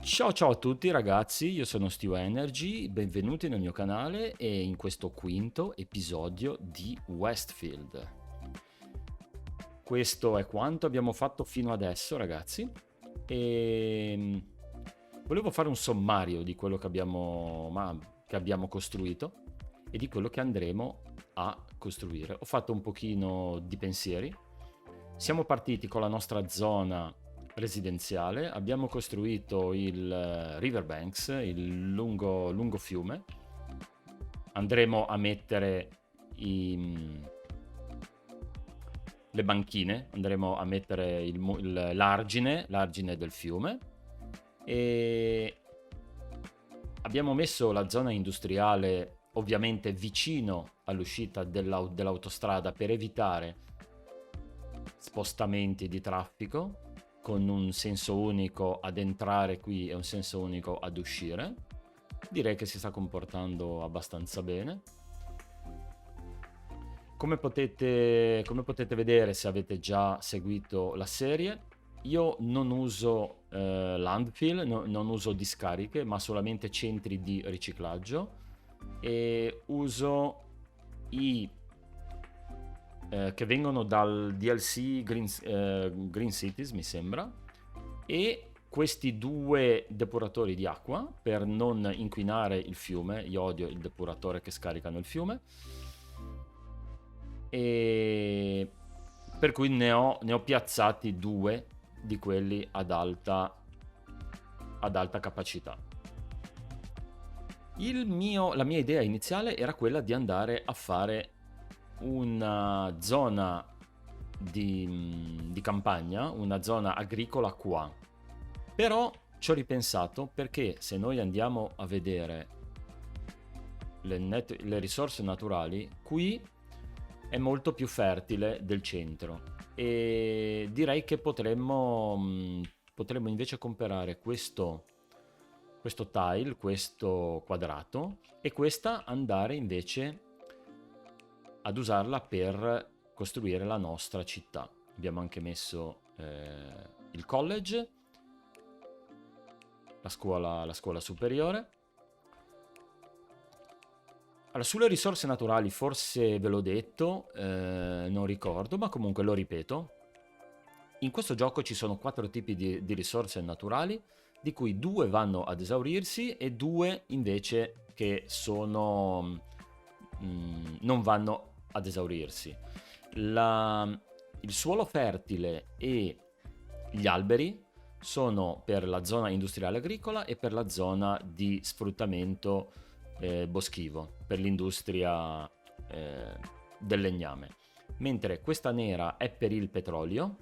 Ciao ciao a tutti ragazzi, io sono Steve Energy, benvenuti nel mio canale e in questo quinto episodio di Westfield. Questo è quanto abbiamo fatto fino adesso ragazzi e volevo fare un sommario di quello che abbiamo costruito e di quello che andremo a costruire. Ho fatto un pochino di pensieri. Siamo partiti con la nostra zona residenziale, abbiamo costruito il Riverbanks, il lungo fiume. Andremo a mettere i- le banchine, andremo a mettere l'argine del fiume e abbiamo messo la zona industriale ovviamente vicino all'uscita dell'autostrada per evitare spostamenti di traffico, con un senso unico ad entrare qui e un senso unico ad uscire. Direi che si sta comportando abbastanza bene. Come potete vedere se avete già seguito la serie, io non uso landfill, non uso discariche, ma solamente centri di riciclaggio e uso i che vengono dal DLC Green Cities, mi sembra, e questi due depuratori di acqua per non inquinare il fiume. Io odio il depuratore che scaricano il fiume, e per cui ne ho piazzati due di quelli ad alta capacità. La mia idea iniziale era quella di andare a fare una zona di campagna, una zona agricola qua. Però ci ho ripensato, perché se noi andiamo a vedere le risorse naturali, qui è molto più fertile del centro e direi che potremmo invece comprare questo tile, questo quadrato, e questa andare invece ad usarla per costruire la nostra città. Abbiamo anche messo il college, la scuola superiore. Allora, sulle risorse naturali forse ve l'ho detto, non ricordo, ma comunque lo ripeto. In questo gioco ci sono 4 tipi di risorse naturali, di cui 2 vanno ad esaurirsi e 2 invece che non vanno ad esaurirsi. Il suolo fertile e gli alberi sono per la zona industriale agricola e per la zona di sfruttamento boschivo, per l'industria del legname, mentre questa nera è per il petrolio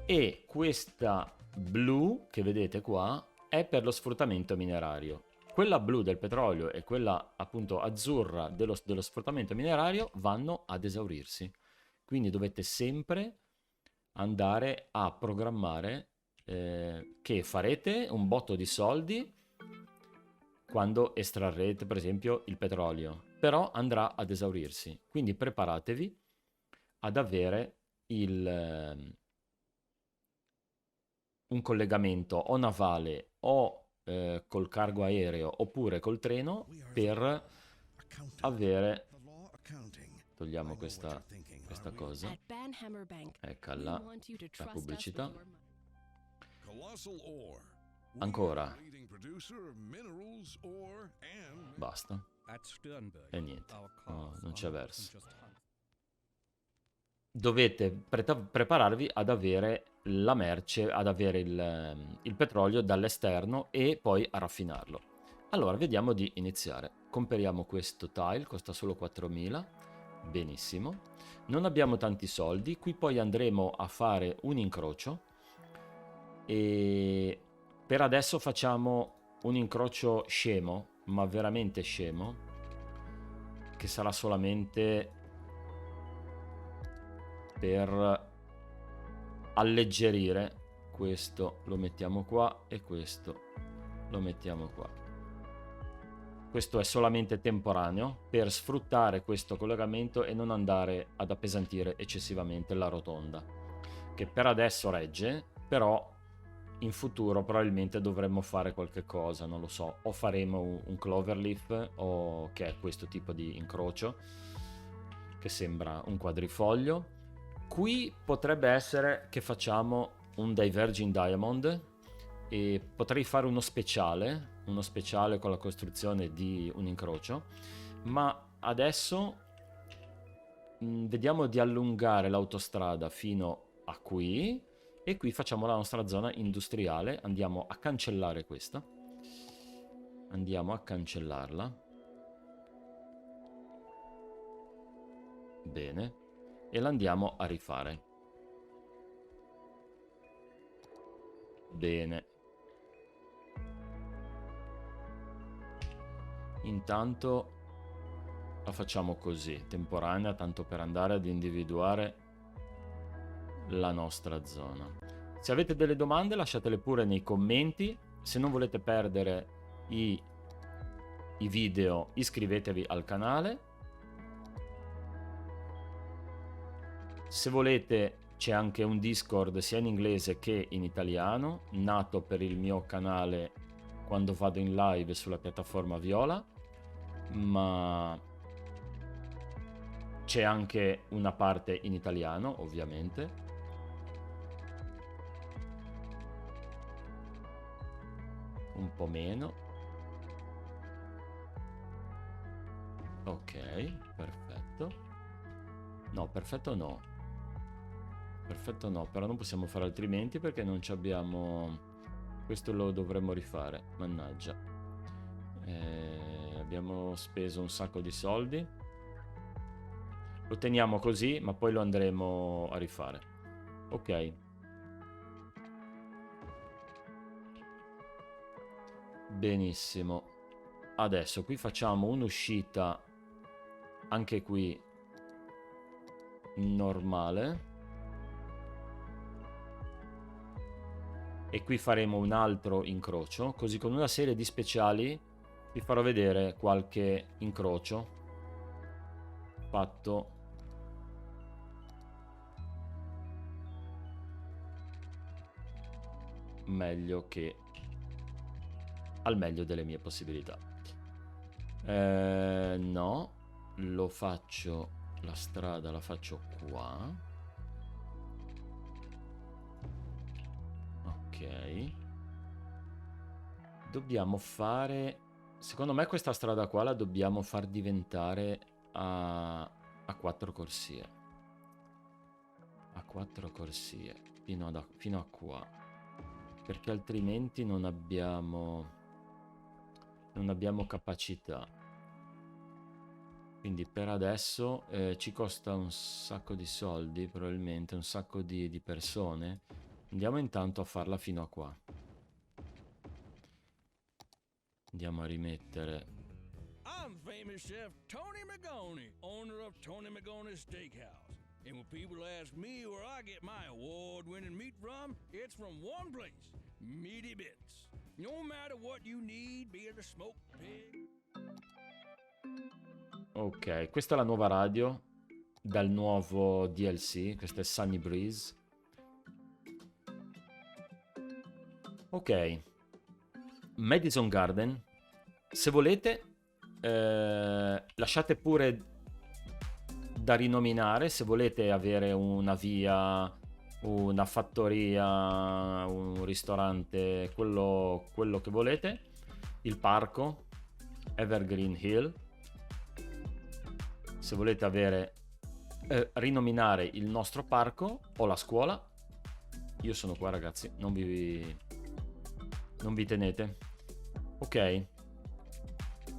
e questa blu che vedete qua è per lo sfruttamento minerario. Quella blu del petrolio e quella appunto azzurra dello sfruttamento minerario vanno ad esaurirsi. Quindi dovete sempre andare a programmare che farete un botto di soldi quando estrarrete per esempio il petrolio, però andrà ad esaurirsi. Quindi preparatevi ad avere un collegamento o navale o col cargo aereo oppure col treno per avere. Togliamo questa cosa. Ecco là la pubblicità. Ancora. Basta. E niente. No, non c'è verso. Dovete prepararvi ad avere la merce, ad avere il petrolio dall'esterno e poi a raffinarlo. Allora, vediamo di iniziare. Comperiamo questo tile, costa solo 4.000. Benissimo. Non abbiamo tanti soldi, qui poi andremo a fare un incrocio e per adesso facciamo un incrocio scemo, ma veramente scemo, che sarà solamente per alleggerire. Questo lo mettiamo qua e questo lo mettiamo qua. Questo è solamente temporaneo per sfruttare questo collegamento e non andare ad appesantire eccessivamente la rotonda, che per adesso regge, però in futuro probabilmente dovremmo fare qualche cosa, non lo so, o faremo un cloverleaf, o che è questo tipo di incrocio che sembra un quadrifoglio. Qui potrebbe essere che facciamo un Diverging Diamond, e potrei fare uno speciale con la costruzione di un incrocio, ma adesso vediamo di allungare l'autostrada fino a qui, e qui facciamo la nostra zona industriale. Andiamo a cancellare questa, andiamo a cancellarla, bene, e la andiamo a rifare, bene. Intanto la facciamo così, temporanea, tanto per andare ad individuare la nostra zona. Se avete delle domande lasciatele pure nei commenti. Se non volete perdere i video, iscrivetevi al canale. Se volete c'è anche un Discord sia in inglese che in italiano, nato per il mio canale quando vado in live sulla piattaforma Viola, ma c'è anche una parte in italiano, ovviamente. Un po' meno. Ok, perfetto. No, perfetto no. Perfetto no, però non possiamo fare altrimenti perché non ci abbiamo... Questo lo dovremmo rifare, mannaggia. Abbiamo speso un sacco di soldi. Lo teniamo così, ma poi lo andremo a rifare. Ok. Benissimo. Adesso qui facciamo un'uscita, anche qui normale, e qui faremo un altro incrocio, così con una serie di speciali vi farò vedere qualche incrocio fatto meglio, che al meglio delle mie possibilità. No, lo faccio, la strada la faccio qua. Ok. Dobbiamo fare... Secondo me questa strada qua la dobbiamo far diventare a 4 corsie. A 4 corsie, fino a qua. Perché altrimenti non abbiamo capacità. Quindi per adesso ci costa un sacco di soldi, probabilmente un sacco di persone. Andiamo intanto a farla fino a qua. Andiamo a rimettere. I'm famous chef Tony Magoni, owner of Tony Magoni's Steakhouse. And when people ask me where I get my award-winning meat from, it's from one place, Meaty Bits. No matter what you need, be it a smoked pig. Ok, questa è la nuova radio dal nuovo DLC, questa è Sunny Breeze. Ok, Madison Garden, se volete lasciate pure da rinominare, se volete avere una via, una fattoria, un ristorante, quello che volete. Il parco Evergreen Hill, se volete avere rinominare il nostro parco, o la scuola. Io sono qua, ragazzi, non vi tenete. Ok,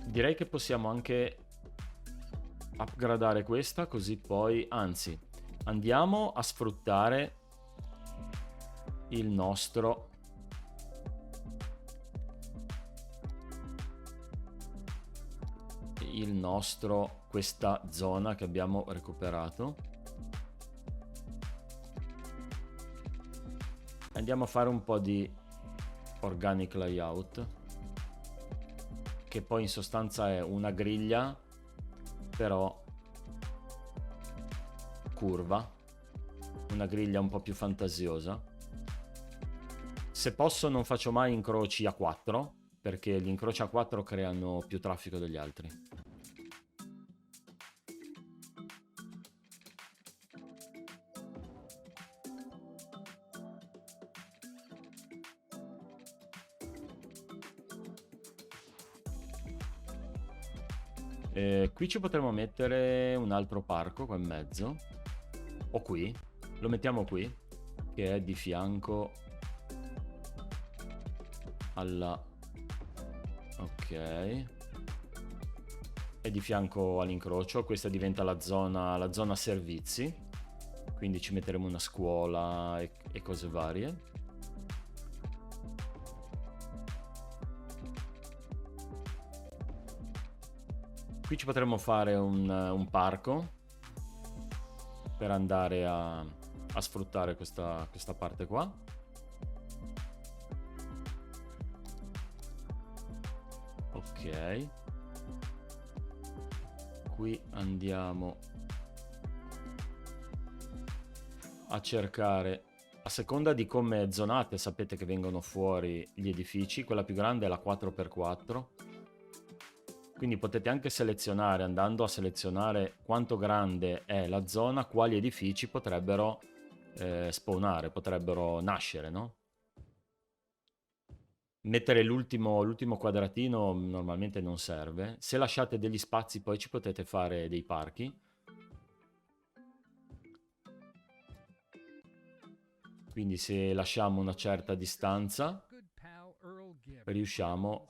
direi che possiamo anche upgradare questa, così poi, anzi, andiamo a sfruttare il nostro questa zona che abbiamo recuperato. Andiamo a fare un po' di organic layout, che poi in sostanza è una griglia però curva, una griglia un po' più fantasiosa. Se posso non faccio mai incroci a 4, perché gli incroci a 4 creano più traffico degli altri. Qui ci potremmo mettere un altro parco qua in mezzo. O qui. Lo mettiamo qui, che è di fianco alla... Ok. È di fianco all'incrocio. Questa diventa la zona servizi. Quindi ci metteremo una scuola e cose varie. Qui ci potremmo fare un parco per andare a sfruttare questa parte qua. Ok. Qui andiamo a cercare, a seconda di come zonate, sapete che vengono fuori gli edifici. Quella più grande è la 4x4. Quindi potete anche selezionare, andando a selezionare quanto grande è la zona, quali edifici potrebbero spawnare, potrebbero nascere, no? Mettere l'ultimo quadratino normalmente non serve. Se lasciate degli spazi poi ci potete fare dei parchi. Quindi se lasciamo una certa distanza riusciamo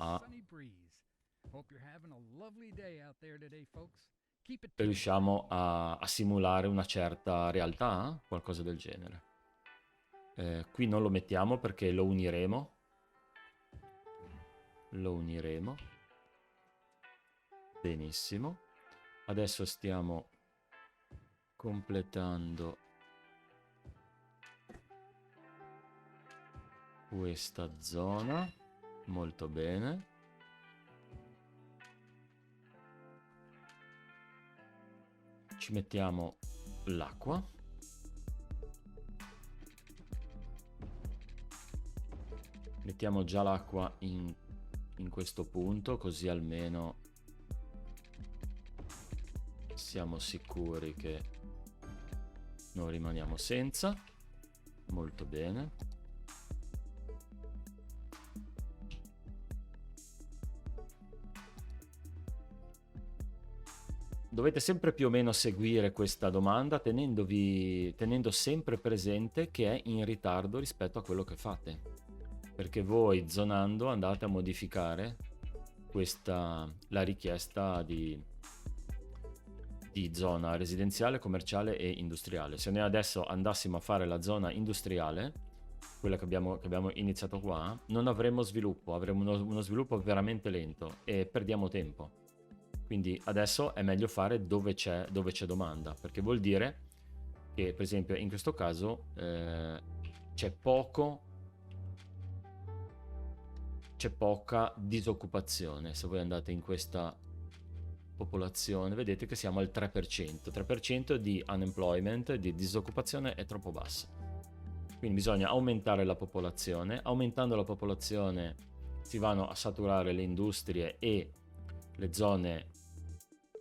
a simulare una certa realtà, qualcosa del genere. Qui non lo mettiamo perché lo uniremo. Benissimo. Adesso stiamo completando questa zona. Molto bene. Ci mettiamo l'acqua. Mettiamo già l'acqua in questo punto, così almeno siamo sicuri che non rimaniamo senza. Molto bene. Dovete sempre più o meno seguire questa domanda tenendo sempre presente che è in ritardo rispetto a quello che fate, perché voi zonando andate a modificare la richiesta di zona residenziale, commerciale e industriale. Se noi adesso andassimo a fare la zona industriale, quella che abbiamo iniziato qua, non avremo sviluppo, avremo uno sviluppo veramente lento e perdiamo tempo. Quindi adesso è meglio fare dove c'è domanda, perché vuol dire che, per esempio, in questo caso c'è poca disoccupazione. Se voi andate in questa popolazione, vedete che siamo al 3%. 3% di unemployment, di disoccupazione, è troppo basso. Quindi bisogna aumentare la popolazione. Aumentando la popolazione si vanno a saturare le industrie e le zone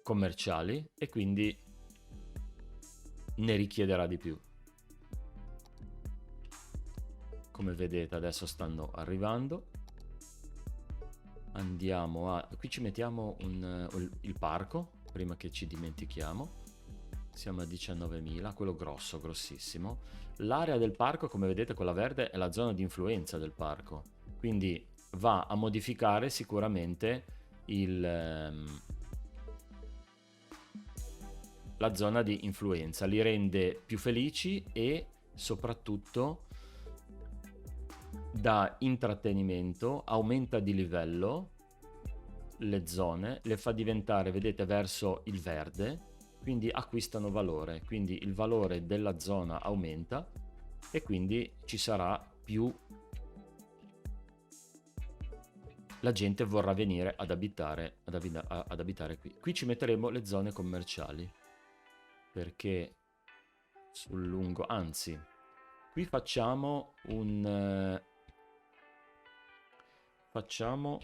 commerciali e quindi ne richiederà di più. Come vedete adesso stanno arrivando. Andiamo a... qui ci mettiamo il parco, prima che ci dimentichiamo. Siamo a 19.000, quello grossissimo. L'area del parco, come vedete, quella verde è la zona di influenza del parco, quindi va a modificare sicuramente la zona di influenza, li rende più felici e soprattutto dà intrattenimento, aumenta di livello le zone, le fa diventare, vedete, verso il verde, quindi acquistano valore, quindi il valore della zona aumenta e quindi ci sarà più, la gente vorrà venire ad abitare qui. Qui ci metteremo le zone commerciali, perché sul lungo, anzi, qui facciamo facciamo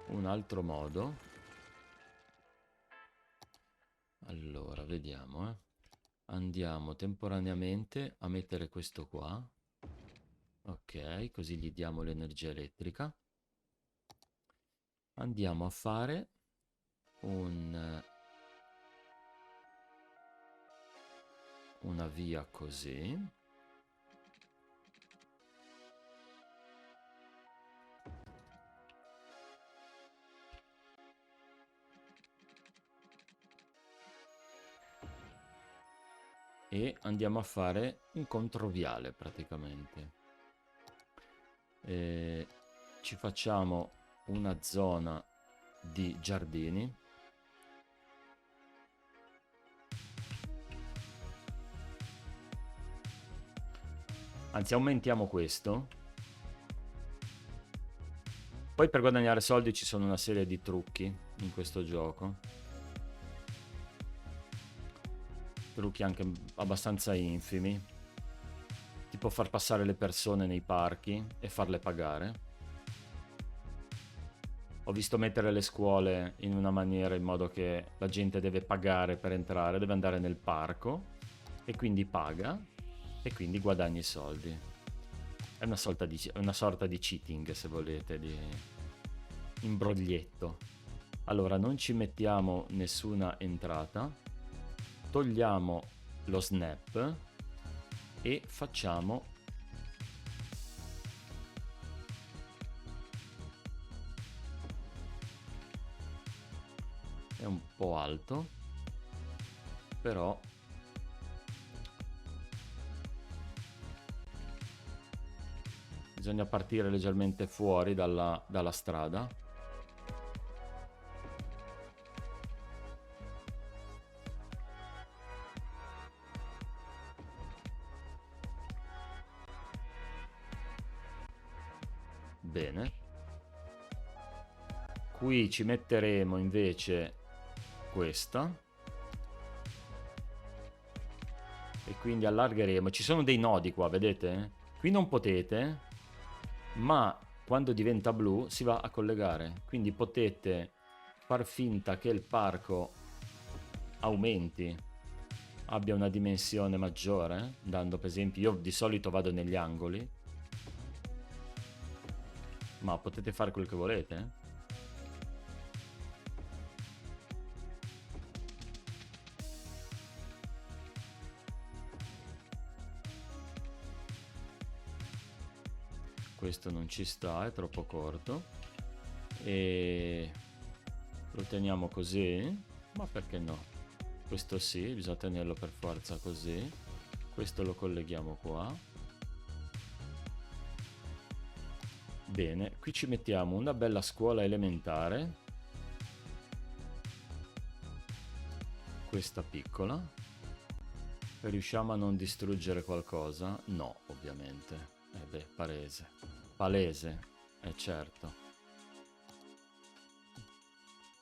un altro modo. Allora, vediamo, Andiamo temporaneamente a mettere questo qua. Ok, così gli diamo l'energia elettrica. Andiamo a fare una via così. E andiamo a fare un controviale praticamente. Ci facciamo una zona di giardini. Anzi, aumentiamo questo. Poi per guadagnare soldi ci sono una serie di trucchi in questo gioco. Trucchi anche abbastanza infimi. Tipo far passare le persone nei parchi e farle pagare. Ho visto mettere le scuole in una maniera in modo che la gente deve pagare per entrare, deve andare nel parco e quindi paga e quindi guadagni i soldi. È una sorta di cheating, se volete, di imbroglietto. Allora, non ci mettiamo nessuna entrata, togliamo lo snap e facciamo è un po' alto, però bisogna partire leggermente fuori dalla strada. Bene. Qui ci metteremo invece questa. E quindi allargheremo. Ci sono dei nodi qua, vedete? Qui non potete, ma quando diventa blu si va a collegare. Quindi potete far finta che il parco aumenti, abbia una dimensione maggiore, dando per esempio, io di solito vado negli angoli, ma potete fare quel che volete. Questo non ci sta, è troppo corto. E lo teniamo così, ma perché no? Questo sì, bisogna tenerlo per forza così. Questo lo colleghiamo qua. Bene, qui ci mettiamo una bella scuola elementare. Questa piccola. Riusciamo a non distruggere qualcosa? No, ovviamente. Beh, palese. Palese, certo.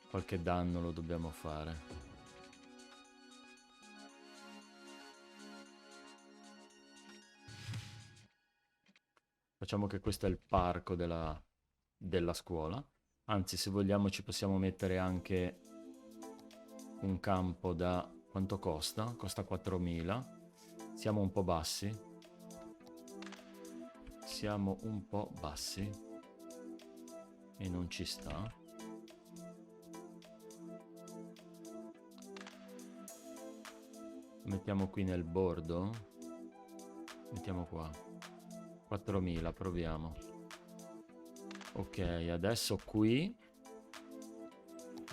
Qualche danno lo dobbiamo fare. Facciamo che questo è il parco della scuola. Anzi, se vogliamo ci possiamo mettere anche un campo da... Quanto costa? Costa 4.000. Siamo un po' bassi. Siamo un po' bassi. E non ci sta. Mettiamo qui nel bordo. Mettiamo qua. 4.000, proviamo. Ok, adesso qui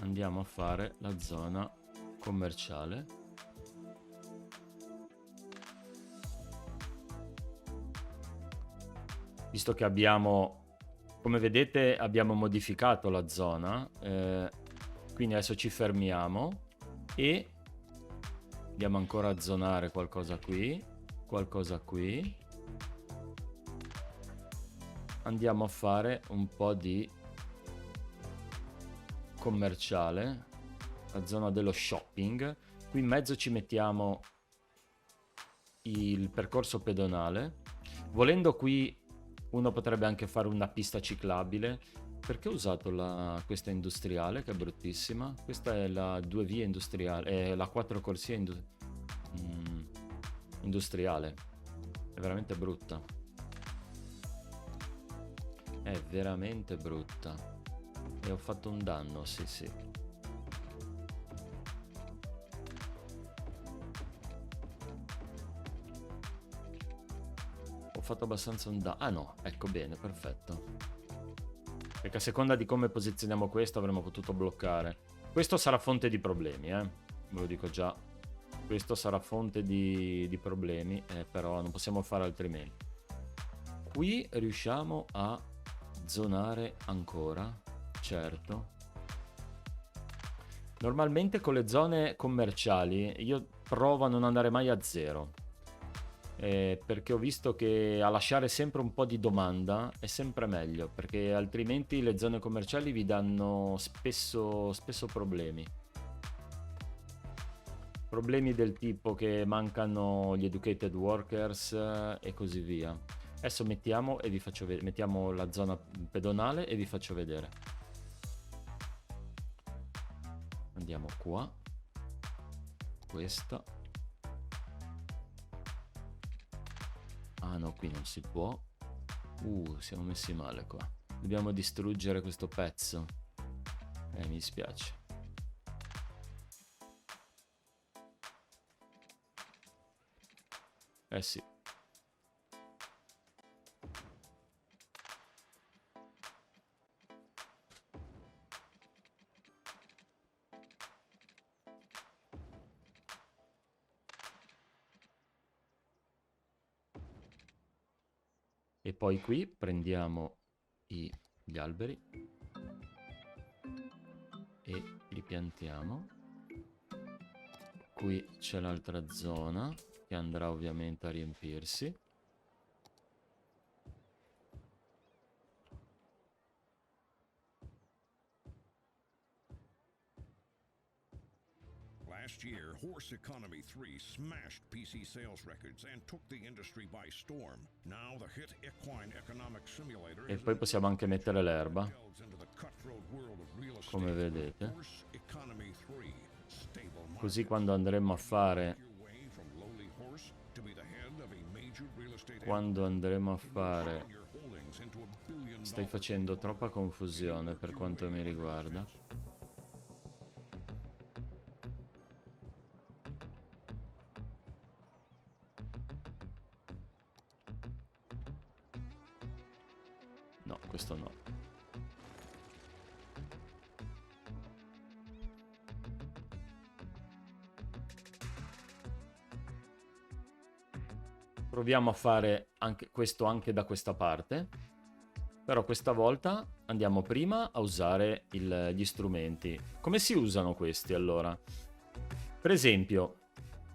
andiamo a fare la zona commerciale. Visto che abbiamo, come vedete, abbiamo modificato la zona, quindi adesso ci fermiamo e andiamo ancora a zonare qualcosa qui, andiamo a fare un po' di commerciale, la zona dello shopping. Qui in mezzo ci mettiamo il percorso pedonale. Volendo qui Uno potrebbe anche fare una pista ciclabile. Perché ho usato questa industriale che è bruttissima? Questa è la 2 vie industriale, è la 4 corsie industriale. È veramente brutta. È veramente brutta. E ho fatto un danno, sì sì. Ho fatto abbastanza un danno. Ah no, ecco bene, perfetto. Perché a seconda di come posizioniamo questo avremmo potuto bloccare. Questo sarà fonte di problemi, ve lo dico già. Questo sarà fonte di problemi, però non possiamo fare altrimenti. Qui riusciamo a zonare ancora, certo. Normalmente con le zone commerciali io provo a non andare mai a zero. Perché ho visto che a lasciare sempre un po' di domanda è sempre meglio, perché altrimenti le zone commerciali vi danno spesso problemi. Problemi del tipo che mancano gli educated workers e così via. Adesso mettiamo e vi faccio vedere, mettiamo la zona pedonale e vi faccio vedere. Andiamo qua. Questa. Ah no, qui non si può. Siamo messi male qua. Dobbiamo distruggere questo pezzo. Mi dispiace. Sì. E poi qui prendiamo gli alberi e li piantiamo. Qui c'è l'altra zona che andrà ovviamente a riempirsi. Last year, Horse Economy 3 smashed PC sales records and took the industry by storm. Now the hit Equine Economic Simulator E poi possiamo anche mettere l'erba, come vedete. Così quando andremo a fare stai facendo troppa confusione per quanto mi riguarda. No, questo no. Proviamo a fare anche questo anche da questa parte. Però questa volta andiamo prima a usare gli strumenti. Come si usano questi allora? Per esempio,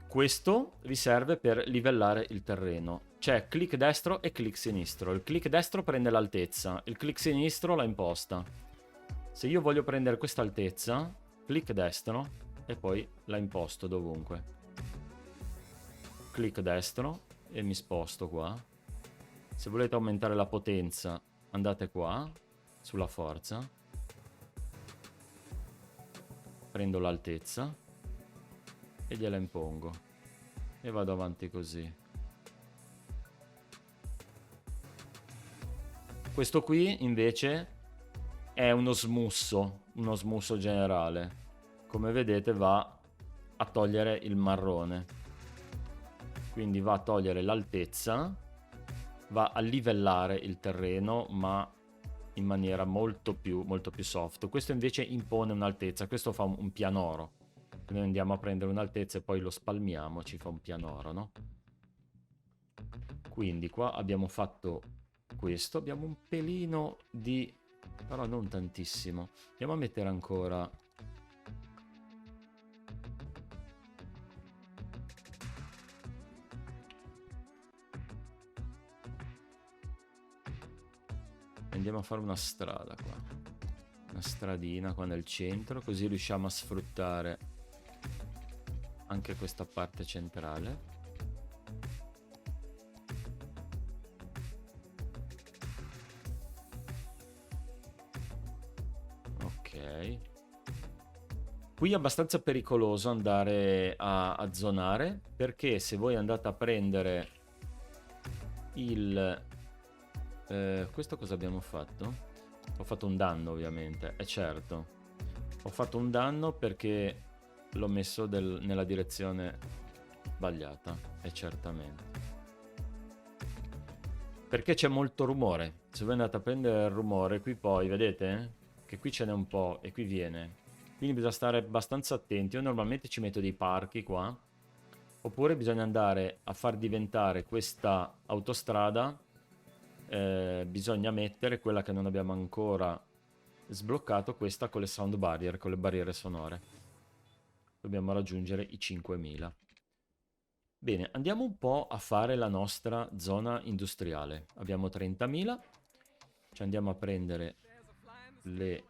questo vi serve per livellare il terreno. C'è clic destro e clic sinistro. Il clic destro prende l'altezza, il clic sinistro la imposta. Se io voglio prendere questa altezza, clic destro e poi la imposto dovunque. Clic destro e mi sposto qua. Se volete aumentare la potenza, andate qua, sulla forza. Prendo l'altezza e gliela impongo. E vado avanti così. Questo qui invece è uno smusso generale. Come vedete va a togliere il marrone. Quindi va a togliere l'altezza, va a livellare il terreno, ma in maniera molto più soft. Questo invece impone un'altezza, questo fa un pianoro. Noi andiamo a prendere un'altezza e poi lo spalmiamo, ci fa un pianoro, no? Quindi qua abbiamo fatto questo, abbiamo un pelino di... però non tantissimo. Andiamo a mettere ancora... Andiamo a fare una strada qua. Una stradina qua nel centro, così riusciamo a sfruttare anche questa parte centrale. Ok. Qui è abbastanza pericoloso andare a zonare, perché se voi andate a prendere il... questo cosa abbiamo fatto? Ho fatto un danno, ovviamente, è certo. Ho fatto un danno perché l'ho messo nella direzione sbagliata, è certamente. Perché c'è molto rumore. Se voi andate a prendere il rumore, qui poi, vedete? Che qui ce n'è un po' e qui viene. Quindi bisogna stare abbastanza attenti. Io normalmente ci metto dei parchi qua. Oppure bisogna andare a far diventare questa autostrada. Bisogna mettere quella che non abbiamo ancora sbloccato, questa con le sound barrier, con le barriere sonore. Dobbiamo raggiungere i 5000. Bene, andiamo un po' a fare la nostra zona industriale. Abbiamo 30.000. Ci andiamo a prendere le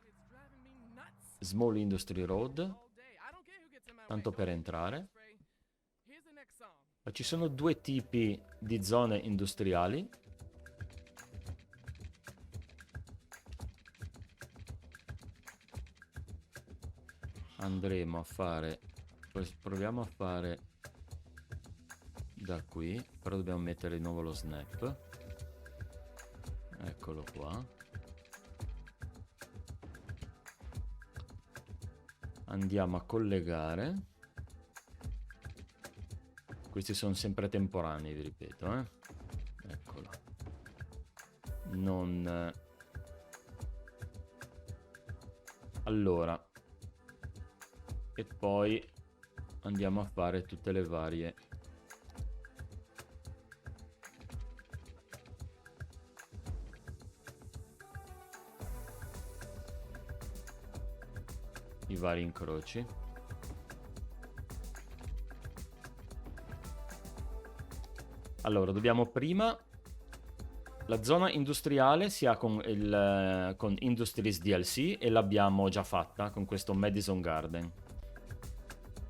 Small Industry Road, tanto per entrare. Ma ci sono due tipi di zone industriali. Andremo a fare, proviamo a fare da qui, però dobbiamo mettere di nuovo lo snap. Eccolo qua. Andiamo a collegare. Questi sono sempre temporanei, vi ripeto, Eccolo. Non... Allora. E poi andiamo a fare tutte le varie... i vari incroci. Allora, dobbiamo prima... La zona industriale si ha con Industries DLC e l'abbiamo già fatta con questo Madison Garden.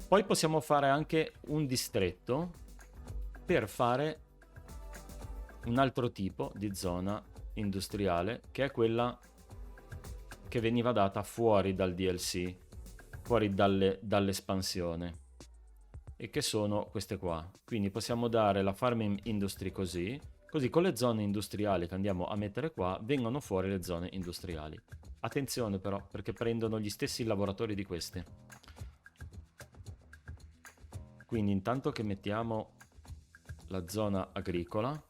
Poi possiamo fare anche un distretto per fare un altro tipo di zona industriale, che è quella che veniva data fuori dal DLC, fuori dall'espansione, e che sono queste qua. Quindi possiamo dare la farming industry così con le zone industriali che andiamo a mettere qua vengono fuori le zone industriali. Attenzione però, perché prendono gli stessi lavoratori di queste. Quindi intanto che mettiamo la zona agricola,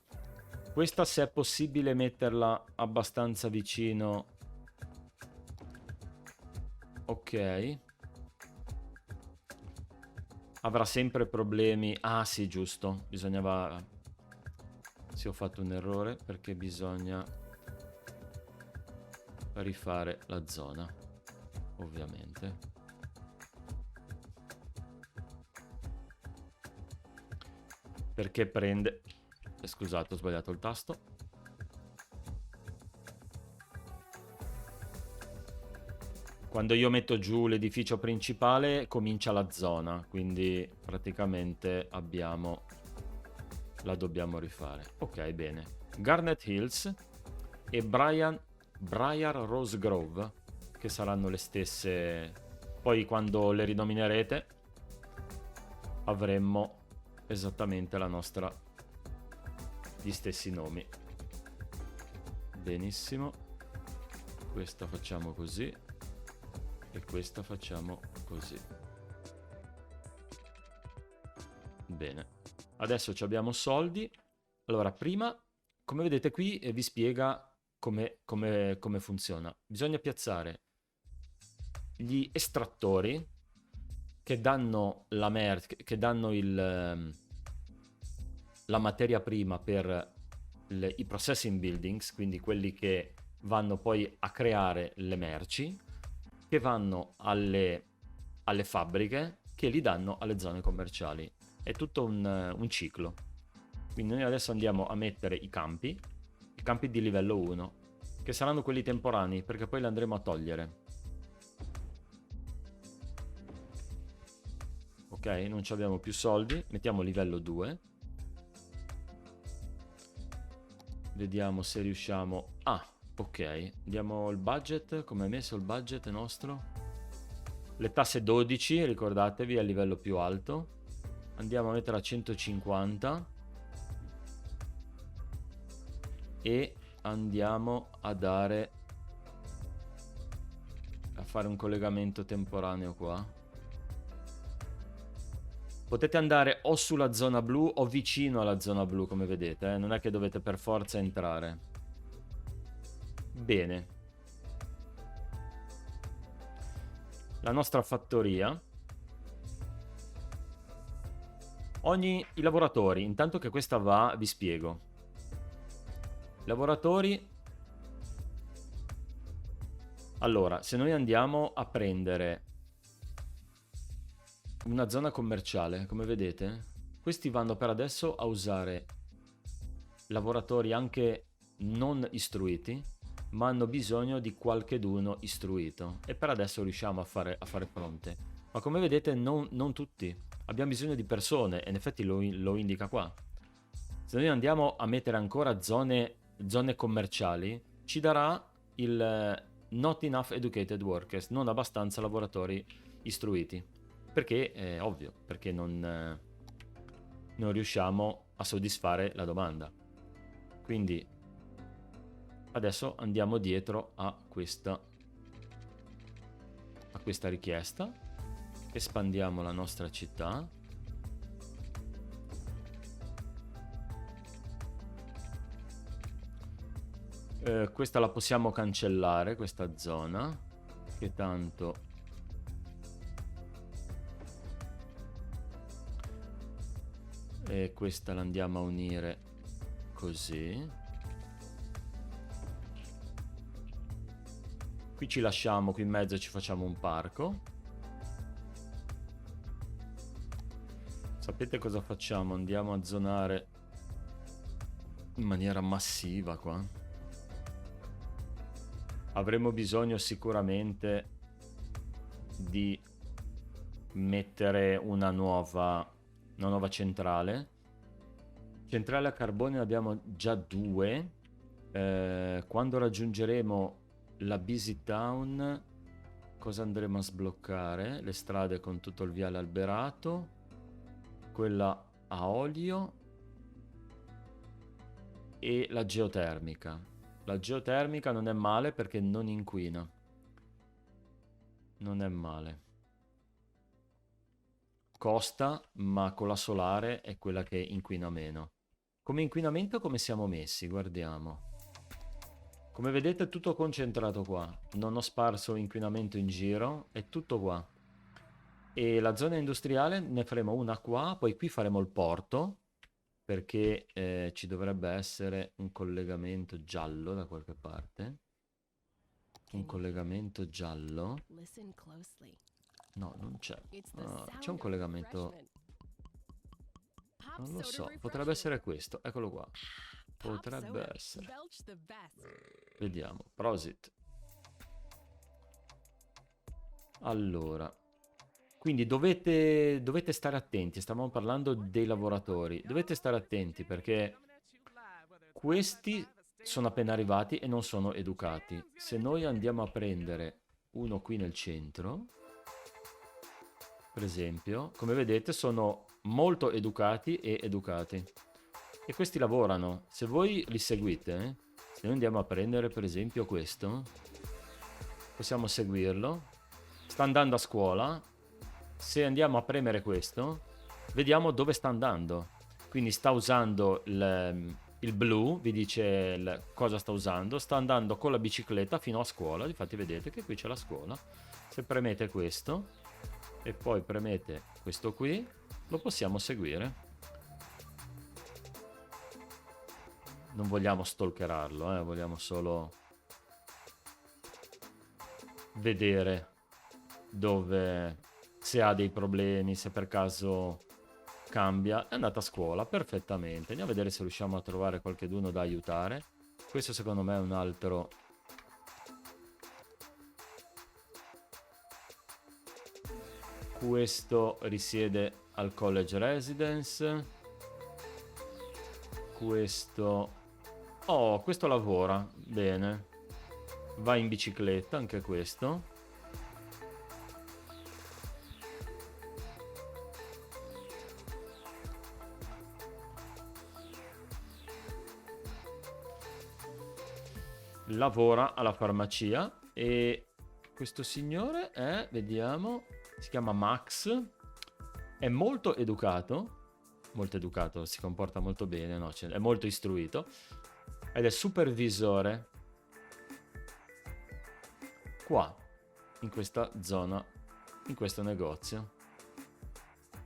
questa se è possibile metterla abbastanza vicino. Ok. Avrà sempre problemi. Ah sì, giusto, bisognava... Sì, ho fatto un errore perché bisogna rifare la zona, ovviamente. Perché prende... Scusate, ho sbagliato il tasto. Quando io metto giù l'edificio principale comincia la zona, quindi praticamente abbiamo... la dobbiamo rifare. Ok, bene. Garnet Hills e Briar Rose Grove, che saranno le stesse. Poi quando le rinominerete avremmo esattamente la nostra, gli stessi nomi. Benissimo. Questa facciamo così e questa facciamo così. Bene. Adesso abbiamo soldi. Allora, prima, come vedete qui, vi spiega come funziona. Bisogna piazzare gli estrattori che danno la che danno la materia prima per i processing buildings, quindi quelli che vanno poi a creare le merci, che vanno alle fabbriche, che li danno alle zone commerciali. È tutto un ciclo. Quindi noi adesso andiamo a mettere i campi di livello 1, che saranno quelli temporanei, perché poi li andremo a togliere. Ok, non abbiamo più soldi, mettiamo livello 2. Vediamo se riusciamo... Ah, Ok, andiamo al budget. Come è messo il budget nostro? Le tasse 12, ricordatevi, è il livello più alto. Andiamo a mettere a 150 e andiamo a fare un collegamento temporaneo qua. Potete andare o sulla zona blu o vicino alla zona blu, come vedete, non è che dovete per forza entrare. Bene. La nostra fattoria. I lavoratori, intanto che questa va, vi spiego. Lavoratori. Allora, se noi andiamo a prendere una zona commerciale, come vedete, questi vanno per adesso a usare lavoratori anche non istruiti, ma hanno bisogno di qualcheduno istruito. E per adesso riusciamo a fare fronte. Ma come vedete non tutti. Abbiamo bisogno di persone, e in effetti lo indica qua. Se noi andiamo a mettere ancora zone commerciali, ci darà il not enough educated workers, non abbastanza lavoratori istruiti. Perché è ovvio, perché non riusciamo a soddisfare la domanda. Quindi adesso andiamo dietro a questa richiesta, espandiamo la nostra città. Questa la possiamo cancellare, questa zona, che tanto e questa la andiamo a unire così. Qui ci lasciamo, qui in mezzo ci facciamo un parco. Sapete cosa facciamo? Andiamo a zonare in maniera massiva qua. Avremo bisogno sicuramente di mettere una nuova centrale. Centrale a carbone ne abbiamo già 2. Quando raggiungeremo la Busy Town, cosa andremo a sbloccare? Le strade con tutto il viale alberato, quella a olio e la geotermica. La geotermica non è male perché non inquina. Non è male. Costa, ma con la solare è quella che inquina meno. Come inquinamento come siamo messi? Guardiamo. Come vedete è tutto concentrato qua. Non ho sparso inquinamento in giro, è tutto qua. E la zona industriale ne faremo una qua, poi qui faremo il porto, perché ci dovrebbe essere un collegamento giallo da qualche parte. Un collegamento giallo. No, non c'è. C'è un collegamento. Non lo so, potrebbe essere questo. Eccolo qua. Potrebbe essere. Vediamo. Prosit. Allora. Quindi dovete stare attenti. Stavamo parlando dei lavoratori. Dovete stare attenti perché questi sono appena arrivati e non sono educati. Se noi andiamo a prendere uno qui nel centro, per esempio, come vedete sono molto educati e educati. E questi lavorano. Se voi li seguite, se noi andiamo a prendere per esempio questo, possiamo seguirlo. Sta andando a scuola. Se andiamo a premere questo, vediamo dove sta andando. Quindi sta usando il blu, vi dice cosa sta usando. Sta andando con la bicicletta fino a scuola. Infatti vedete che qui c'è la scuola. Se premete questo e poi premete questo qui, lo possiamo seguire. Non vogliamo stalkerarlo, vogliamo solo vedere dove, se ha dei problemi, se per caso cambia. È andata a scuola perfettamente. Andiamo a vedere se riusciamo a trovare qualcheduno da aiutare. Questo secondo me è un altro. Questo risiede al college residence. Questo... Oh, questo lavora bene. va in bicicletta anche questo. Lavora alla farmacia e questo signore è, vediamo, si chiama Max, è molto educato, si comporta molto bene, no? Cioè, è molto istruito ed è supervisore qua, in questa zona, in questo negozio.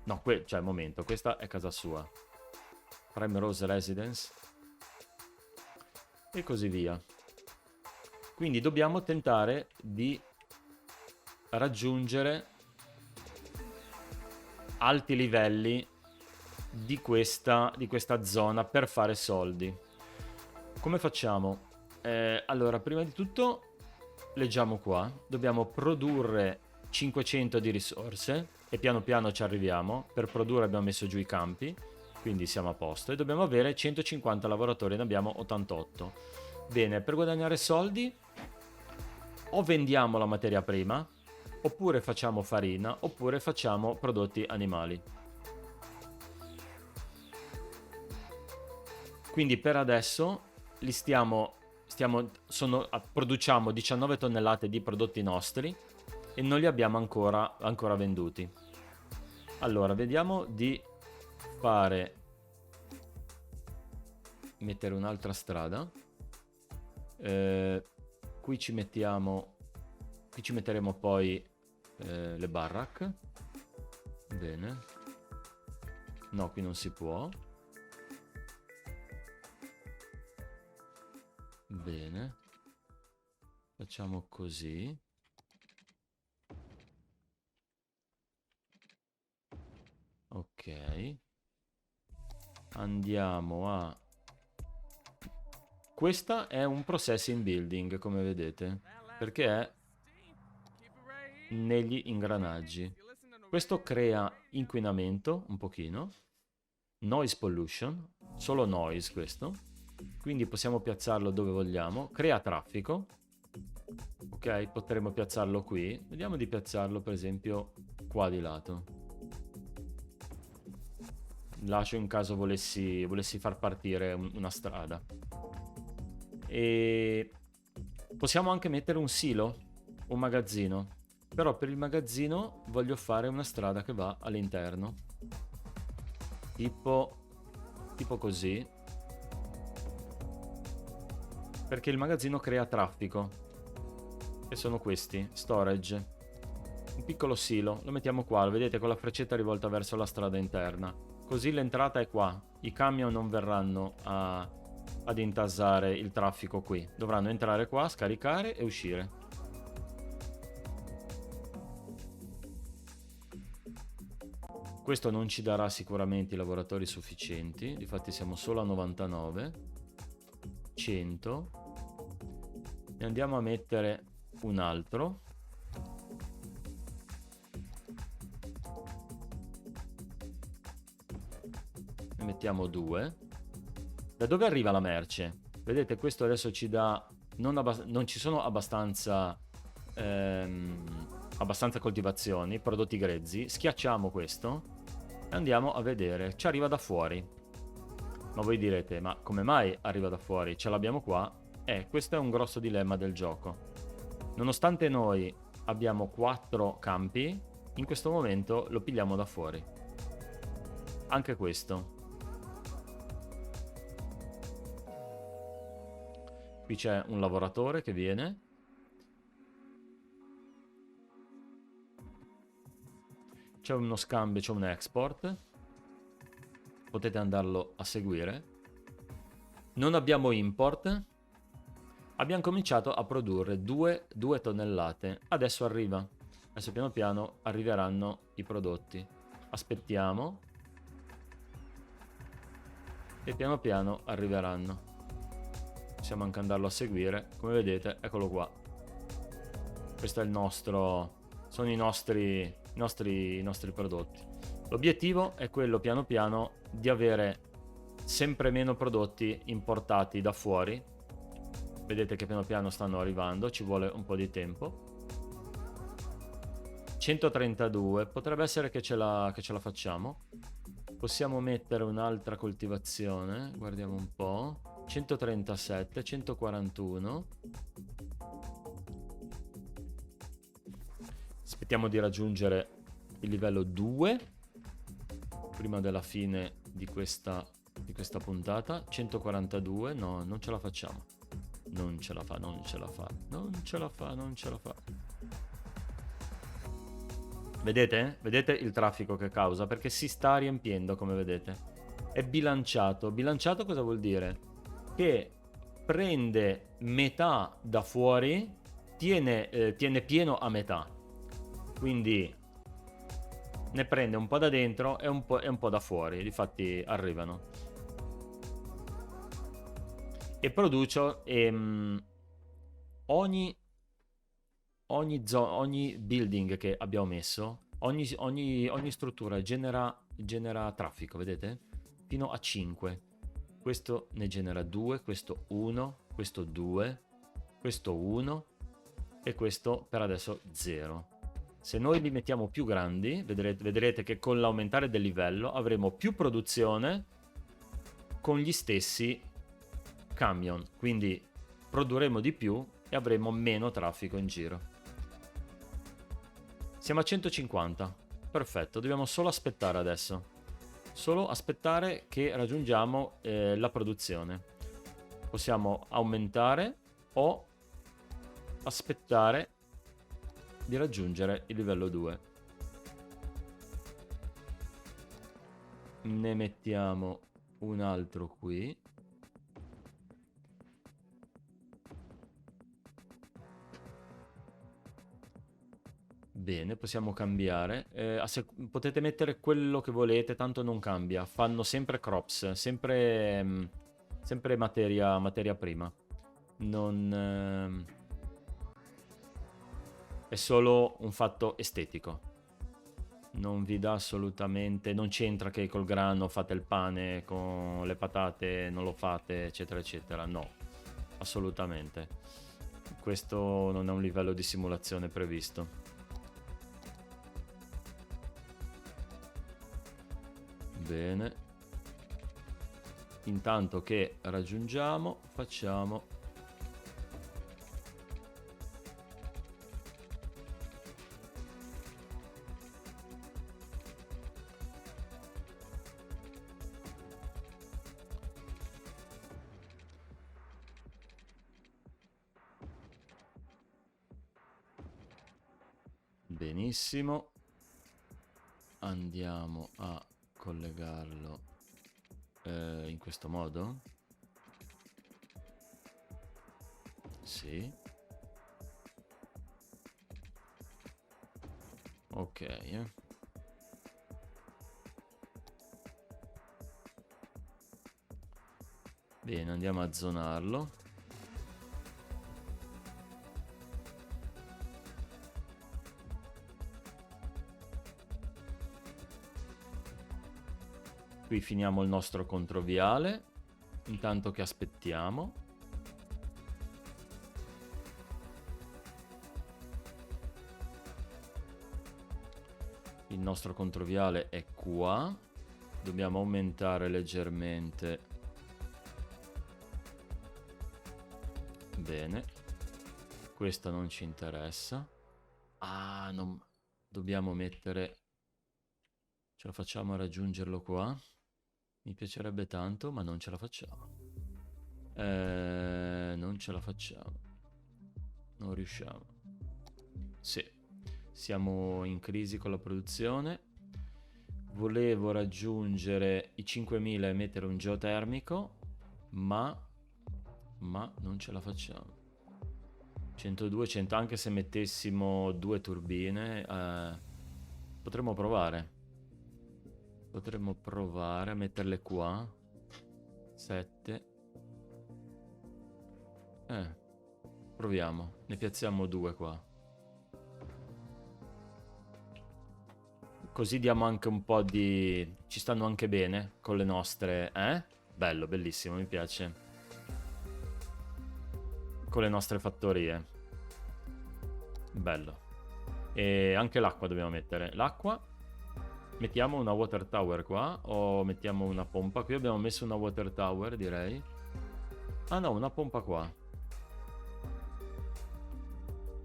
No, cioè, momento, questa è casa sua. Primrose Residence. E così via. Quindi dobbiamo tentare di raggiungere alti livelli di questa zona per fare soldi. Come facciamo? Allora, prima di tutto leggiamo qua, dobbiamo produrre 500 di risorse e piano piano ci arriviamo. Per produrre abbiamo messo giù i campi, quindi siamo a posto, e dobbiamo avere 150 lavoratori, ne abbiamo 88. Bene, per guadagnare soldi o vendiamo la materia prima, oppure facciamo farina, oppure facciamo prodotti animali. Quindi per adesso li produciamo 19 tonnellate di prodotti nostri e non li abbiamo ancora venduti. Allora, vediamo di mettere un'altra strada. Qui ci metteremo poi le barrack. Bene. No, qui non si può. Bene. Facciamo così. Ok. Andiamo a... Questa è un processing building, come vedete, perché è negli ingranaggi. Questo crea inquinamento, un pochino. Noise pollution, solo noise questo. Quindi possiamo piazzarlo dove vogliamo. Crea traffico. Ok, potremmo piazzarlo qui. Vediamo di piazzarlo per esempio qua di lato. Lascio in caso volessi far partire una strada. E possiamo anche mettere un silo, un magazzino. Però per il magazzino voglio fare una strada che va all'interno. Tipo così. Perché il magazzino crea traffico. E sono questi, storage. Un piccolo silo, lo mettiamo qua, lo vedete, con la freccetta rivolta verso la strada interna. Così l'entrata è qua. I camion non verranno ad intasare il traffico qui. Dovranno entrare qua, scaricare e uscire. Questo non ci darà sicuramente i lavoratori sufficienti. Difatti siamo solo a 99. 100. Ne andiamo a mettere un altro. Ne mettiamo 2. Da dove arriva la merce? Vedete, questo adesso ci dà... Non ci sono abbastanza coltivazioni, prodotti grezzi. Schiacciamo questo e andiamo a vedere. Ci arriva da fuori. Ma voi direte, ma come mai arriva da fuori? Ce l'abbiamo qua? Questo è un grosso dilemma del gioco. Nonostante noi abbiamo 4 campi, in questo momento lo pigliamo da fuori. Anche questo. Qui c'è un lavoratore che viene. C'è uno scambio, c'è un export. Potete andarlo a seguire. Non abbiamo import. Abbiamo cominciato a produrre 2 tonnellate. Adesso arriva. Adesso piano piano arriveranno i prodotti. Aspettiamo. E piano piano arriveranno. Possiamo anche andarlo a seguire. Come vedete, eccolo qua. Questo è il nostro... Sono i nostri prodotti. L'obiettivo è quello piano piano di avere sempre meno prodotti importati da fuori Vedete che piano piano stanno arrivando, ci vuole un po' di tempo. 132, potrebbe essere che ce la facciamo. Possiamo mettere un'altra coltivazione, guardiamo un po'. 137, 141. Aspettiamo di raggiungere il livello 2 prima della fine di questa puntata. 142, no, non ce la facciamo. Non ce la fa. Vedete? Vedete il traffico che causa? Perché si sta riempiendo, come vedete. È bilanciato. Bilanciato cosa vuol dire? Che prende metà da fuori, tiene pieno a metà. Quindi ne prende un po' da dentro e un po' da fuori. Difatti arrivano. E produce ogni building che abbiamo messo, ogni struttura genera traffico, vedete? Fino a 5. Questo ne genera 2, questo 1, questo 2, questo 1 e questo per adesso 0. Se noi li mettiamo più grandi, vedrete che con l'aumentare del livello avremo più produzione con gli stessi camion, quindi produrremo di più e avremo meno traffico in giro. Siamo a 150, perfetto, dobbiamo solo aspettare adesso, solo aspettare che raggiungiamo la produzione. Possiamo aumentare o aspettare di raggiungere il livello 2. Ne mettiamo un altro qui. Bene, possiamo cambiare. Potete mettere quello che volete, tanto non cambia. Fanno sempre crops, sempre materia prima. Non è solo un fatto estetico. Non vi dà assolutamente, non c'entra che col grano fate il pane, con le patate non lo fate, eccetera eccetera. No, assolutamente. Questo non è un livello di simulazione previsto. Bene, intanto che raggiungiamo facciamo benissimo, andiamo a collegarlo in questo modo. Sì, ok, bene, andiamo a zonarlo. Qui finiamo il nostro controviale, intanto che aspettiamo. Il nostro controviale è qua. Dobbiamo aumentare leggermente. Bene. Questa non ci interessa. Ah, non... Dobbiamo mettere... Ce la facciamo a raggiungerlo qua? Mi piacerebbe tanto, ma non ce la facciamo. Non ce la facciamo. Non riusciamo. Sì. Siamo in crisi con la produzione. Volevo raggiungere i 5000 e mettere un geotermico, ma non ce la facciamo. 102, 100, anche se mettessimo 2 turbine, potremmo provare. Potremmo provare a metterle qua. 7. Proviamo. Ne piazziamo 2 qua. Così diamo anche un po' di... Ci stanno anche bene con le nostre... Bello, bellissimo, mi piace. con le nostre fattorie. Bello. E anche l'acqua dobbiamo mettere. L'acqua, mettiamo una water tower qua o mettiamo una pompa? Qui abbiamo messo una water tower, direi. Ah no, una pompa qua.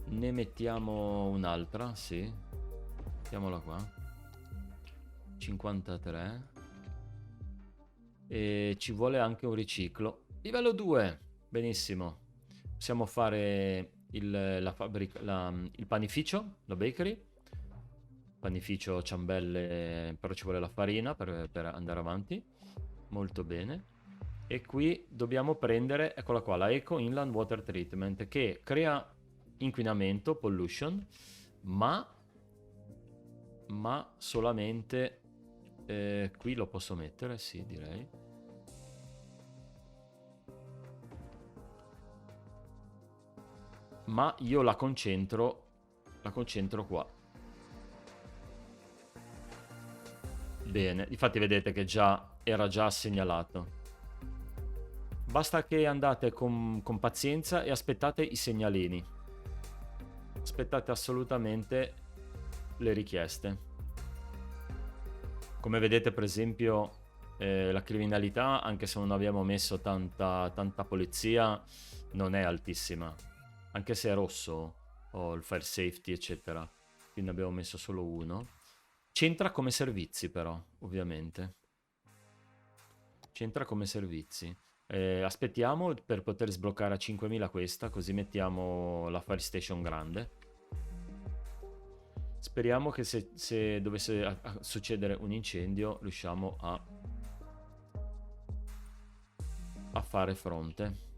Ne mettiamo un'altra, sì. Mettiamola qua. 53. E ci vuole anche un riciclo. Livello 2. Benissimo. Possiamo fare il panificio, la bakery. Panificio ciambelle, però ci vuole la farina per andare avanti. Molto bene. E qui dobbiamo prendere, eccola qua, la Eco Inland Water Treatment, che crea inquinamento, pollution, ma solamente qui lo posso mettere, sì, direi. Ma io la concentro qua. Bene, infatti vedete che era già segnalato. Basta che andate con pazienza e aspettate i segnalini. Aspettate assolutamente le richieste. Come vedete, per esempio, la criminalità, anche se non abbiamo messo tanta polizia, non è altissima. Anche se è rosso, o il fire safety, eccetera. Quindi abbiamo messo solo 1. C'entra come servizi, però, ovviamente. C'entra come servizi. Aspettiamo per poter sbloccare a 5.000 questa, così mettiamo la fire station grande. Speriamo che se dovesse succedere un incendio riusciamo a fare fronte.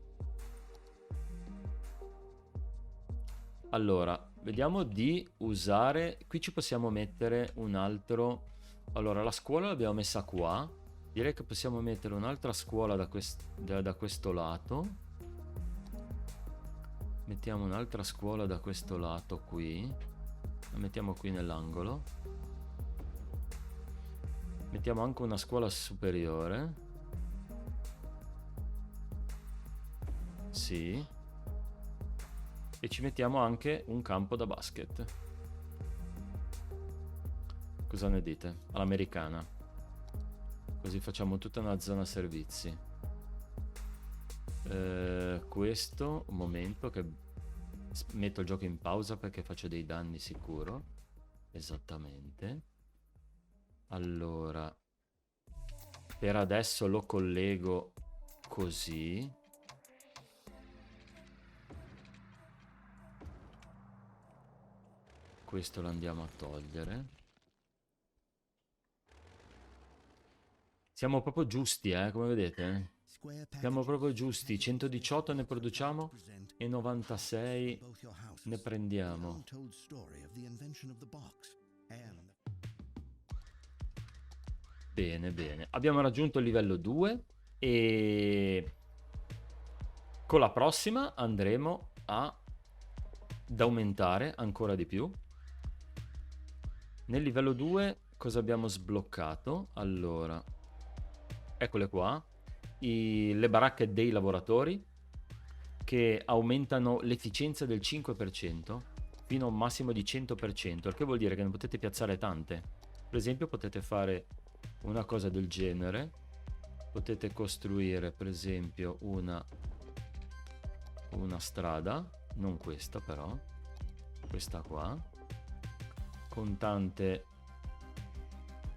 Allora, vediamo di usare... Qui ci possiamo mettere un altro... Allora, la scuola l'abbiamo messa qua. Direi che possiamo mettere un'altra scuola da questo lato. Mettiamo un'altra scuola da questo lato qui. La mettiamo qui nell'angolo. Mettiamo anche una scuola superiore. Sì. E ci mettiamo anche un campo da basket. Cosa ne dite? All'americana. Così facciamo tutta una zona servizi. Questo, un momento che metto il gioco in pausa perché faccio dei danni sicuro. Esattamente. Allora, per adesso lo collego così. Questo lo andiamo a togliere. Siamo proprio giusti, come vedete. Siamo proprio giusti. 118 ne produciamo e 96 ne prendiamo. Bene, bene. Abbiamo raggiunto il livello 2 e con la prossima andremo ad aumentare ancora di più. Nel livello 2 cosa abbiamo sbloccato? Allora, eccole qua, le baracche dei lavoratori che aumentano l'efficienza del 5% fino a un massimo di 100%, il che vuol dire che ne potete piazzare tante. Per esempio potete fare una cosa del genere, potete costruire per esempio una strada, non questa però, questa qua, con tante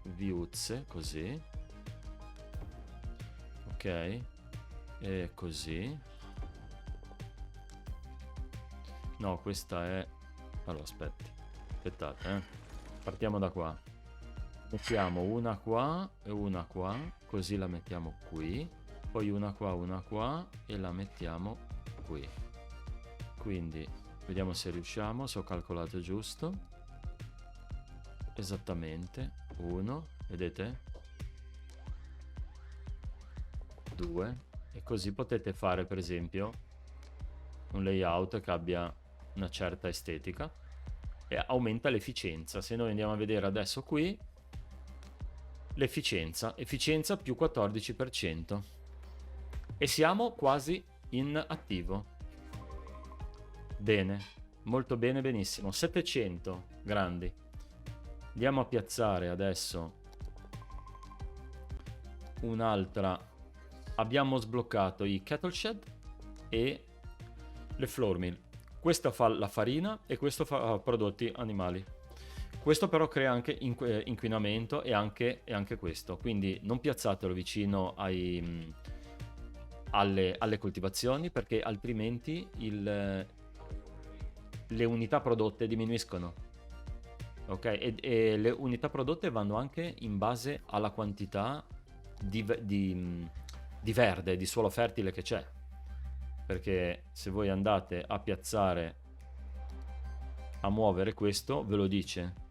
viuzze, così, ok, e così. No, questa è... Allora, aspettate, partiamo da qua. Mettiamo una qua e una qua, così la mettiamo qui, poi una qua e la mettiamo qui. Quindi vediamo se riusciamo, se ho calcolato giusto. Esattamente, 1, vedete? 2, e così potete fare per esempio un layout che abbia una certa estetica e aumenta l'efficienza. Se noi andiamo a vedere adesso qui, l'efficienza più 14%, e siamo quasi in attivo. Bene, molto bene, benissimo. 700 grandi. Andiamo a piazzare adesso un'altra. Abbiamo sbloccato i cattle shed e le flour mill. Questa fa la farina e questo fa prodotti animali. Questo però crea anche inquinamento e anche questo, quindi non piazzatelo vicino alle coltivazioni, perché altrimenti le unità prodotte diminuiscono. Ok, e le unità prodotte vanno anche in base alla quantità di verde, di suolo fertile che c'è. Perché se voi andate a piazzare, a muovere questo, ve lo dice.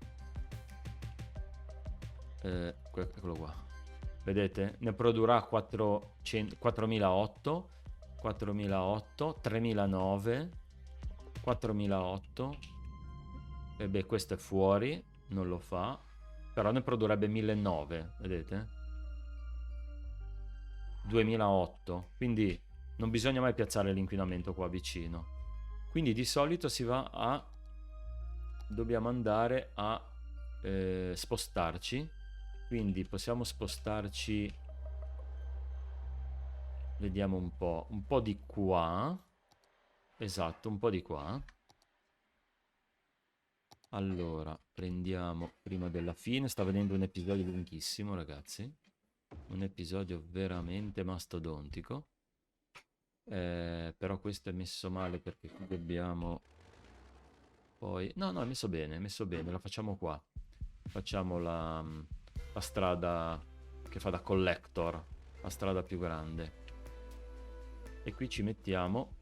Eccolo qua. Vedete? Ne produrrà 4008, 4008, 3009, 4008. E beh, questo è fuori, non lo fa. Però ne produrrebbe 1900, vedete? 2008. Quindi non bisogna mai piazzare l'inquinamento qua vicino. Quindi di solito si va a... Dobbiamo andare a spostarci. Quindi possiamo spostarci, vediamo un po' di qua. Esatto, un po' di qua. Allora, prendiamo prima della fine. Sta vedendo un episodio lunghissimo, ragazzi. Un episodio veramente mastodontico. Però questo è messo male perché qui dobbiamo... Poi... No, è messo bene, lo facciamo qua. Facciamo la strada che fa da collector, la strada più grande. E qui ci mettiamo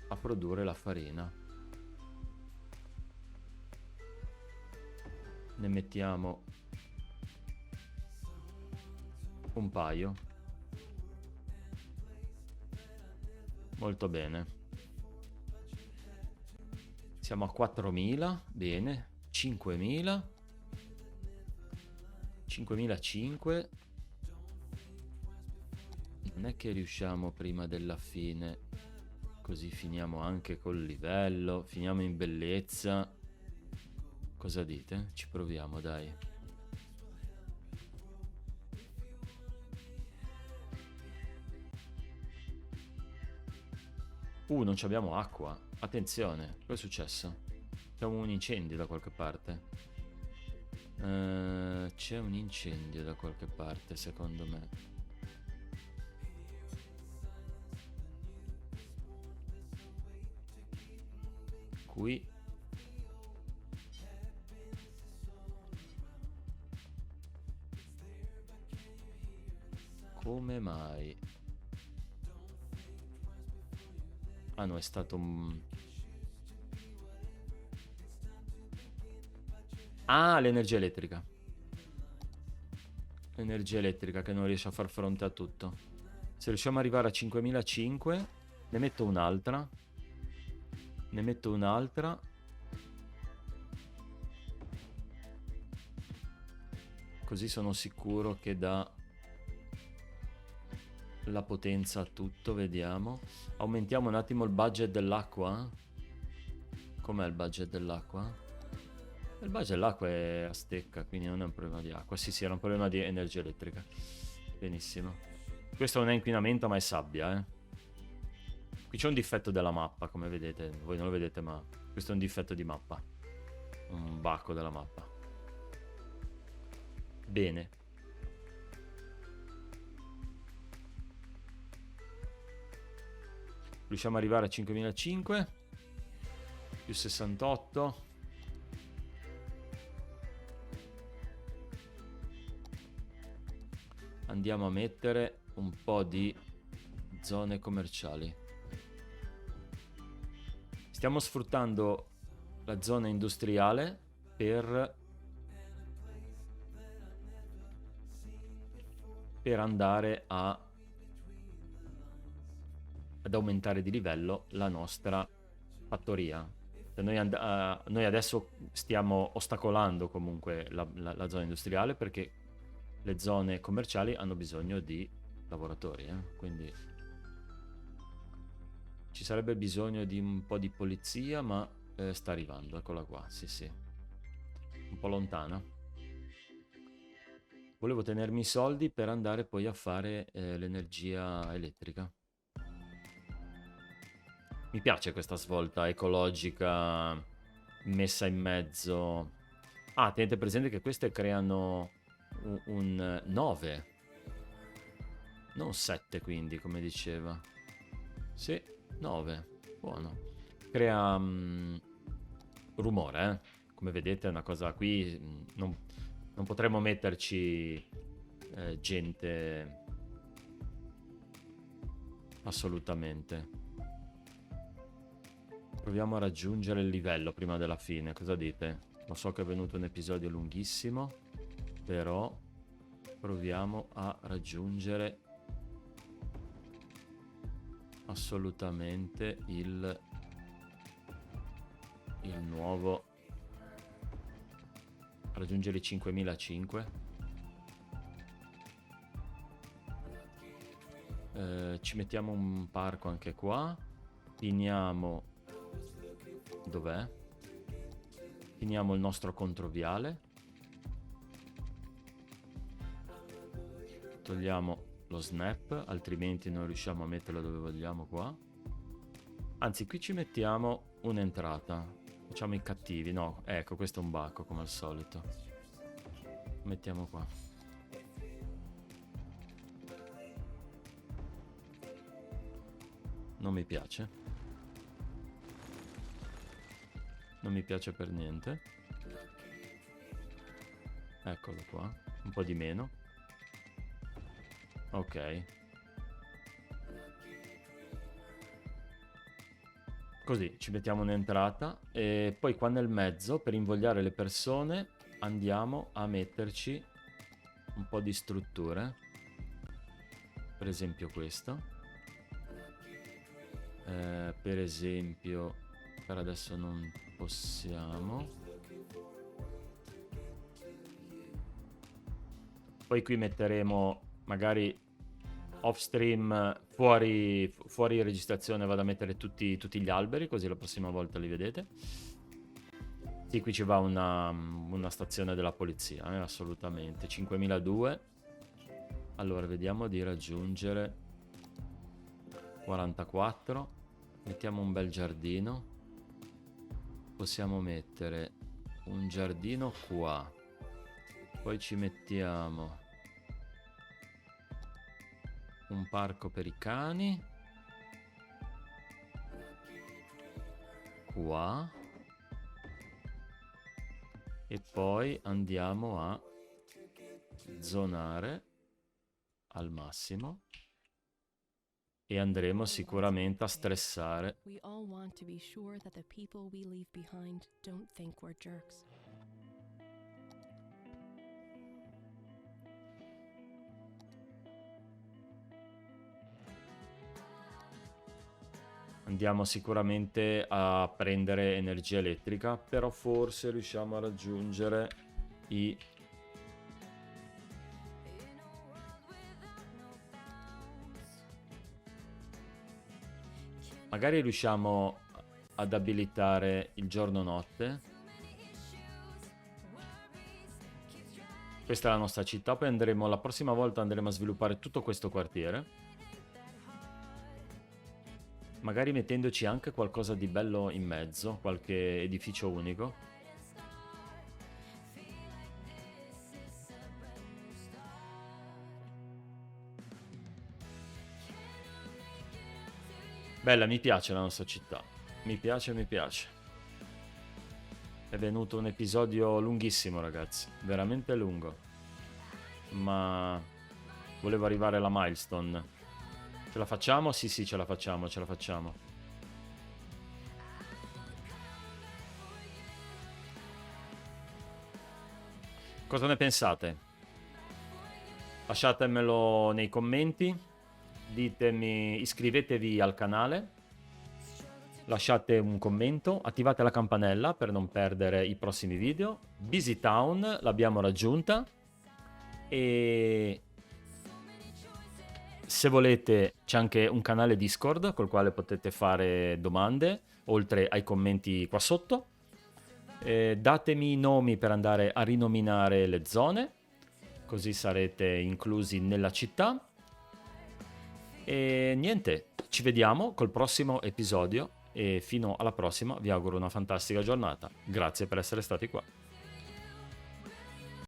a produrre la farina. Ne mettiamo un paio. Molto bene. Siamo a 4000, bene. 5000. 5005. Non è che riusciamo prima della fine, così finiamo anche col livello, finiamo in bellezza. Cosa dite? Ci proviamo, dai. Non abbiamo acqua. Attenzione, cosa è successo? C'è un incendio da qualche parte. C'è un incendio da qualche parte, secondo me. Qui. Come mai? Ah no, è stato un... Ah, l'energia elettrica. L'energia elettrica che non riesce a far fronte a tutto. Se riusciamo ad arrivare a 5005, ne metto un'altra. Ne metto un'altra. Così sono sicuro che dà la potenza a tutto, vediamo. Aumentiamo un attimo il budget dell'acqua. Com'è il budget dell'acqua? Il budget dell'acqua è a stecca, quindi non è un problema di acqua. Sì, era un problema di energia elettrica. Benissimo. Questo non è inquinamento, ma è sabbia, eh. Qui c'è un difetto della mappa, come vedete. Voi non lo vedete, ma questo è un difetto di mappa. Un bacco della mappa. Bene. Riusciamo ad arrivare a 5005. Più 68. Andiamo a mettere un po' di zone commerciali. Stiamo sfruttando la zona industriale per andare ad aumentare di livello la nostra fattoria. Noi adesso stiamo ostacolando comunque la zona industriale, perché le zone commerciali hanno bisogno di lavoratori, quindi Ci sarebbe bisogno di un po' di polizia, ma sta arrivando, eccola qua, sì sì. Un po' lontana. Volevo tenermi i soldi per andare poi a fare l'energia elettrica. Mi piace questa svolta ecologica messa in mezzo. Ah, tenete presente che queste creano un 9, non 7 quindi, come diceva. Sì, 9, buono. Crea rumore, eh? Come vedete è una cosa qui, non potremmo metterci gente assolutamente. Proviamo a raggiungere il livello prima della fine, cosa dite? Lo so che è venuto un episodio lunghissimo, però proviamo a raggiungere assolutamente il nuovo, raggiungere i 5005. Ci mettiamo un parco anche qua, finiamo, dov'è? Finiamo il nostro controviale, togliamo lo snap, altrimenti non riusciamo a metterlo dove vogliamo qua. Anzi, qui ci mettiamo un'entrata, facciamo i cattivi, no, ecco, questo è un bacco come al solito. Mettiamo qua. Non mi piace. Non mi piace per niente. Eccolo qua, un po' di meno. Ok. Così ci mettiamo un'entrata e poi qua nel mezzo, per invogliare le persone, andiamo a metterci un po' di strutture. Per esempio questa. Per esempio, per adesso non possiamo. Poi qui metteremo magari off stream, fuori registrazione, vado a mettere tutti gli alberi, così la prossima volta li vedete. Sì, qui ci va una stazione della polizia, assolutamente. 5002. Allora, vediamo di raggiungere 44. Mettiamo un bel giardino. Possiamo mettere un giardino qua. Poi ci mettiamo un parco per i cani. Qua. E poi andiamo a zonare al massimo. E andremo sicuramente a stressare. We all want to be sure that the people we leave behind don't think we're jerks. Andiamo sicuramente a prendere energia elettrica, però forse riusciamo a raggiungere i... Magari riusciamo ad abilitare il giorno-notte. Questa è la nostra città, poi andremo, la prossima volta andremo a sviluppare tutto questo quartiere. Magari mettendoci anche qualcosa di bello in mezzo, qualche edificio unico. Bella, mi piace la nostra città. Mi piace, mi piace. È venuto un episodio lunghissimo, ragazzi. Veramente lungo. Ma volevo arrivare alla milestone. Ce la facciamo? Sì, sì, ce la facciamo, ce la facciamo. Cosa ne pensate? Lasciatemelo nei commenti. Ditemi, iscrivetevi al canale, lasciate un commento, attivate la campanella per non perdere i prossimi video. Busy Town l'abbiamo raggiunta e Se volete c'è anche un canale Discord col quale potete fare domande, oltre ai commenti qua sotto. Datemi i nomi per andare a rinominare le zone, così sarete inclusi nella città. E niente, ci vediamo col prossimo episodio e fino alla prossima vi auguro una fantastica giornata. Grazie per essere stati qua.